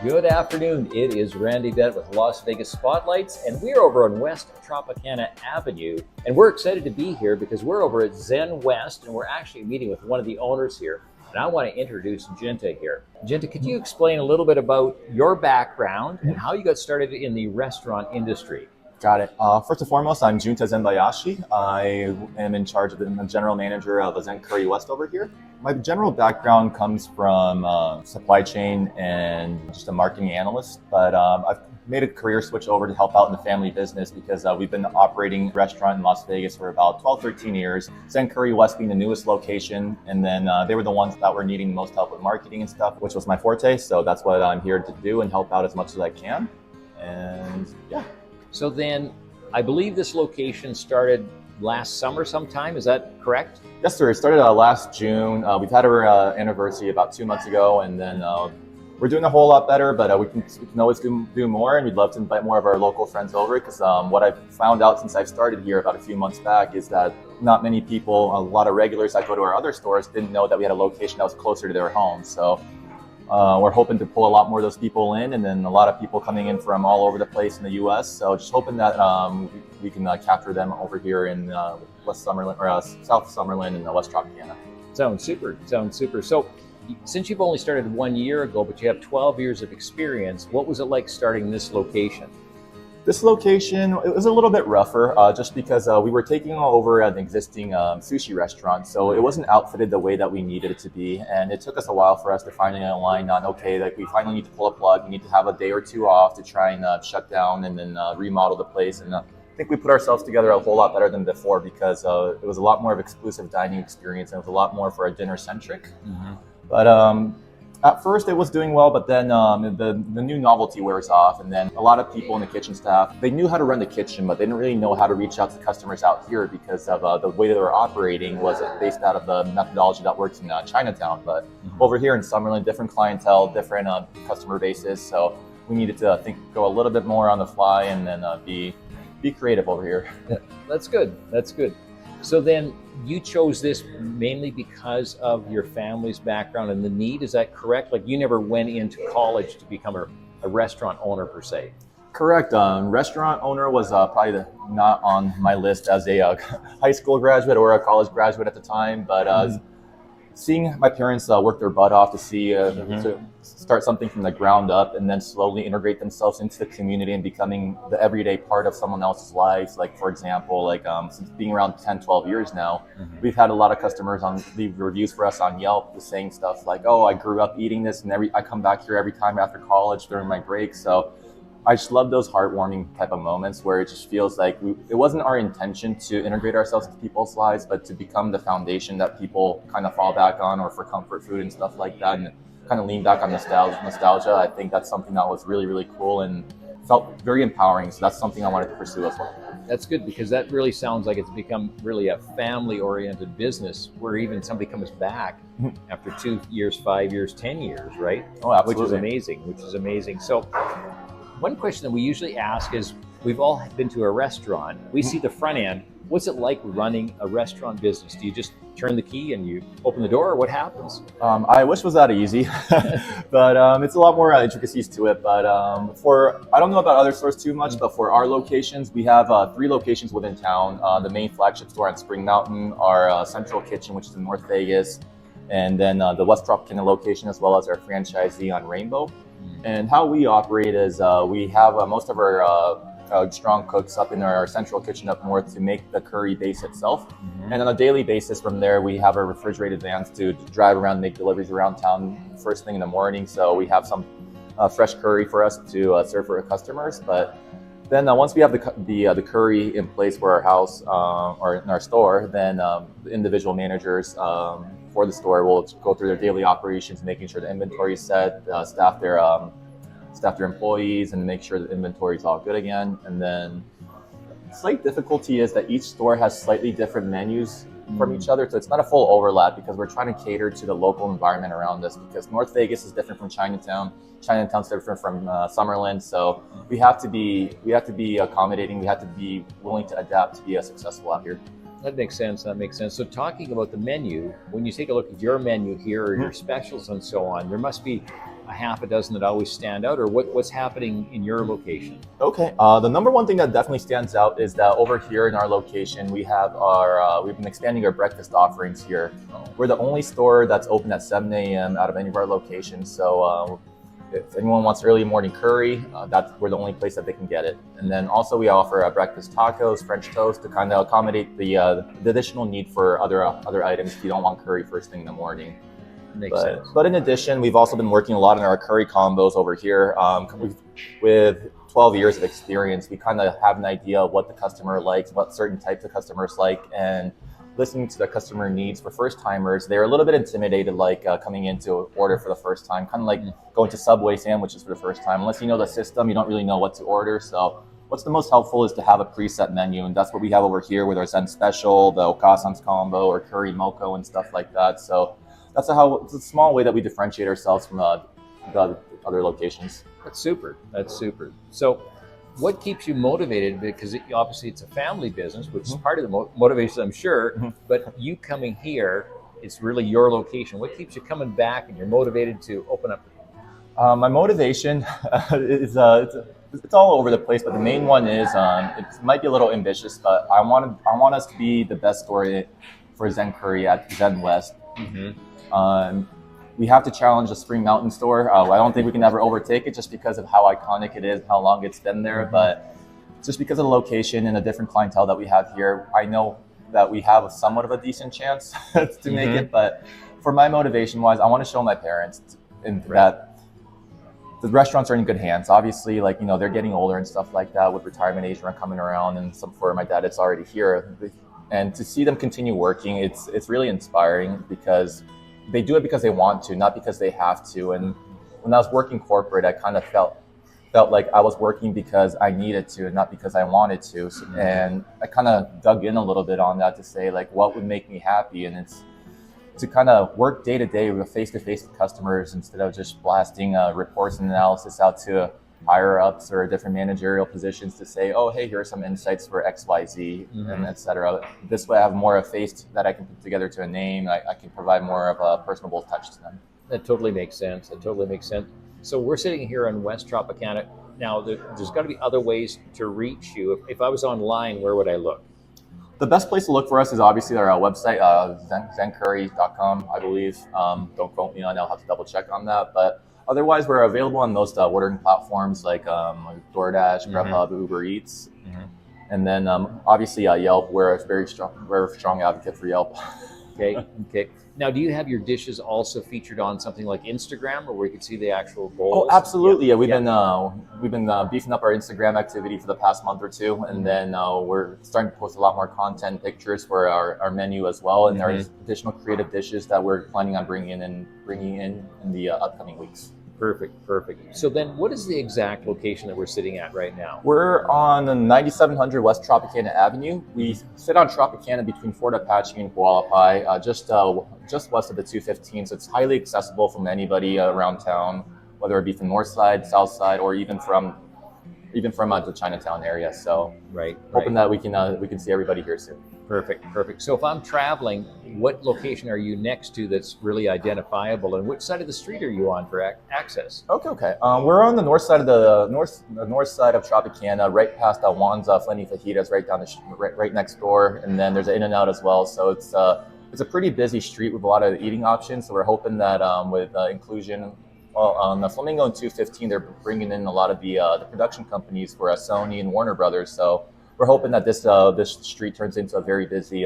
Good afternoon. It is Randy Bennett with Las Vegas Spotlights, and we're over on West Tropicana Avenue. And we're excited to be here because we're over at Zen West, and we're actually meeting with one of the owners here. And I want to introduce Junta here. Junta, could you explain a little bit about your background and how you got started in the restaurant industry? Got it. First and foremost, I'm Junta Zembayashi. I am in charge of the general manager of the Zen Curry West over here. My general background comes from supply chain and just a marketing analyst, but I've made a career switch over to help out in the family business because we've been operating a restaurant in Las Vegas for about 12, 13 years. Zen Curry West being the newest location, and then they were the ones that were needing the most help with marketing and stuff, which was my forte. So that's what I'm here to do and help out as much as I can. And yeah. So then, I believe this location started last summer sometime, is that correct? Yes, sir. It started last June. We've had our anniversary about 2 months ago, and then we're doing a whole lot better, but we can always do more, and we'd love to invite more of our local friends over because what I've found out since I've started here about a few months back is that not many people, a lot of regulars that go to our other stores didn't know that we had a location that was closer to their home. So we're hoping to pull a lot more of those people in, and then a lot of people coming in from all over the place in the U.S. So just hoping that we can capture them over here in West Summerlin or South Summerlin and West Tropicana. Sounds super. Sounds super. So since you've only started 1 year ago, but you have 12 years of experience, what was it like starting this location? This location, it was a little bit rougher just because we were taking over an existing sushi restaurant. So it wasn't outfitted the way that we needed it to be. And it took us a while for us to finally align on, okay, like we finally need to pull a plug. We need to have a day or two off to try and shut down and then remodel the place. And I think we put ourselves together a whole lot better than before because it was a lot more of exclusive dining experience and it was a lot more for a dinner centric. Mm-hmm. But at first it was doing well, but then the new novelty wears off, and then a lot of people in the kitchen staff, they knew how to run the kitchen, but they didn't really know how to reach out to customers out here because of the way that they were operating was based out of the methodology that works in Chinatown. But over here in Summerlin, different clientele, different customer bases, so we needed to go a little bit more on the fly and then be creative over here. Yeah, that's good. That's good. So then you chose this mainly because of your family's background and the need, is that correct? Like you never went into college to become a restaurant owner per se? Correct. Restaurant owner was probably not on my list as a high school graduate or a college graduate at the time, but seeing my parents work their butt off to to start something from the ground up and then slowly integrate themselves into the community and becoming the everyday part of someone else's life. Like, for example, since being around 10, 12 years now, we've had a lot of customers leave reviews for us on Yelp saying stuff like, oh, I grew up eating this and I come back here every time after college during my break. So I just love those heartwarming type of moments where it just feels like it wasn't our intention to integrate ourselves into people's lives, but to become the foundation that people kind of fall back on or for comfort food and stuff like that, and kind of lean back on nostalgia. I think that's something that was really, really cool and felt very empowering. So that's something I wanted to pursue as well. That's good because that really sounds like it's become really a family-oriented business where even somebody comes back after 2 years, 5 years, 10 years, right? Oh, absolutely. Which is amazing. So one question that we usually ask is, we've all been to a restaurant, we see the front end. What's it like running a restaurant business? Do you just turn the key and you open the door, or what happens? I wish it was that easy, but it's a lot more intricacies to it. But I don't know about other stores too much, but for our locations, we have 3 locations within town. The main flagship store on Spring Mountain, our central kitchen, which is in North Vegas, and then the West Tropicana location, as well as our franchisee on Rainbow. And how we operate is we have most of our strong cooks up in our central kitchen up north to make the curry base itself. And on a daily basis from there, we have our refrigerated vans to drive around and make deliveries around town first thing in the morning. So we have some fresh curry for us to serve for our customers. But then once we have the curry in place for our house or in our store, then the individual managers for the store will go through their daily operations, making sure the inventory is set, staff their employees, and make sure the inventory is all good again. And then slight difficulty is that each store has slightly different menus from each other, so it's not a full overlap because we're trying to cater to the local environment around us, because North Vegas is different from Chinatown. Chinatown's different from Summerlin, so we have to be accommodating. We have to be willing to adapt to be successful out here. That makes sense. That makes sense. So talking about the menu, when you take a look at your menu here or your specials and so on, there must be a half a dozen that always stand out, or what's happening in your location? Okay. The number one thing that definitely stands out is that over here in our location, we have we've been expanding our breakfast offerings here. Oh. We're the only store that's open at 7 a.m. out of any of our locations. So if anyone wants early morning curry, we're the only place that they can get it. And then also we offer breakfast tacos, French toast to kind of accommodate the additional need for other items if you don't want curry first thing in the morning. Makes sense. But in addition, we've also been working a lot on our curry combos over here. With 12 years of experience, we kind of have an idea of what the customer likes, what certain types of customers like, and listening to the customer needs. For first timers, they're a little bit intimidated, like coming in to order for the first time, kind of like going to Subway sandwiches for the first time. Unless you know the system, you don't really know what to order. So what's the most helpful is to have a preset menu, and that's what we have over here with our Zen Special, the Okasan's combo, or curry moco and stuff like that. So it's a small way that we differentiate ourselves from the other locations. That's super. That's super. So what keeps you motivated? Because obviously it's a family business, which is part of the motivation, I'm sure, but you coming here, it's really your location. What keeps you coming back and you're motivated to open up? My motivation is it's all over the place, but the main one is it might be a little ambitious, but I want us to be the best story for Zen Curry at Zen West. We have to challenge the Spring Mountain store. I don't think we can ever overtake it just because of how iconic it is, how long it's been there. But just because of the location and the different clientele that we have here, I know that we have somewhat of a decent chance to make it. But for my motivation wise, I want to show my parents that the restaurants are in good hands. Obviously, like, you know, they're getting older and stuff like that with retirement age coming around, and for my dad, it's already here. And to see them continue working, it's really inspiring because they do it because they want to, not because they have to. And when I was working corporate, I kind of felt like I was working because I needed to and not because I wanted to. And I kind of dug in a little bit on that to say, like, what would make me happy? And it's to kind of work day to day with face-to-face with customers instead of just blasting reports and analysis out to higher ups or different managerial positions to say, oh, hey, here are some insights for XYZ, and et cetera. This way I have more of a face that I can put together to a name. I can provide more of a personable touch to them. That totally makes sense. That totally makes sense. So we're sitting here on West Tropicana. Now, there's got to be other ways to reach you. If I was online, where would I look? The best place to look for us is obviously our website, zencurry.com, I believe. Don't quote me on it. I'll have to double check on that. But otherwise, we're available on most ordering platforms like DoorDash, GrubHub, Uber Eats. And then obviously Yelp. We're a very strong advocate for Yelp. Okay. Now, do you have your dishes also featured on something like Instagram, or where you can see the actual bowls? Oh, absolutely. Yeah, we've been beefing up our Instagram activity for the past month or two, and then we're starting to post a lot more content, pictures for our menu as well, and there's additional creative dishes that we're planning on bringing in the upcoming weeks. Perfect. So then what is the exact location that we're sitting at right now? We're on 9700 West Tropicana Avenue. We sit on Tropicana between Fort Apache and Hualapai, just west of the 215. So it's highly accessible from anybody around town, whether it be from north side, south side, or even from the Chinatown area. So hoping that we can see everybody here soon. Perfect. So if I'm traveling, what location are you next to that's really identifiable, and which side of the street are you on for access? Okay. We're on the north side of the north side of Tropicana, right past Juan's Flenny Fajitas, right down right next door, and then there's an In-N-Out as well. So it's a pretty busy street with a lot of eating options. So we're hoping that with inclusion. Well, on the Flamingo and 215, they're bringing in a lot of the production companies for Sony and Warner Brothers. So we're hoping that this street turns into a very busy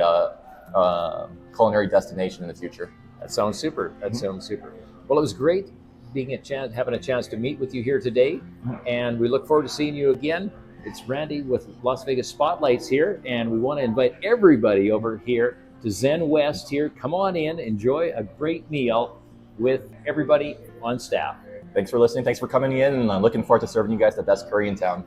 culinary destination in the future. That sounds super. Well, it was great having a chance to meet with you here today, and we look forward to seeing you again. It's Randy with Las Vegas Spotlights here, and we want to invite everybody over here to Zen West here. Come on in, enjoy a great meal with everybody on staff. Thanks for listening. Thanks for coming in, and I'm looking forward to serving you guys the best curry in town.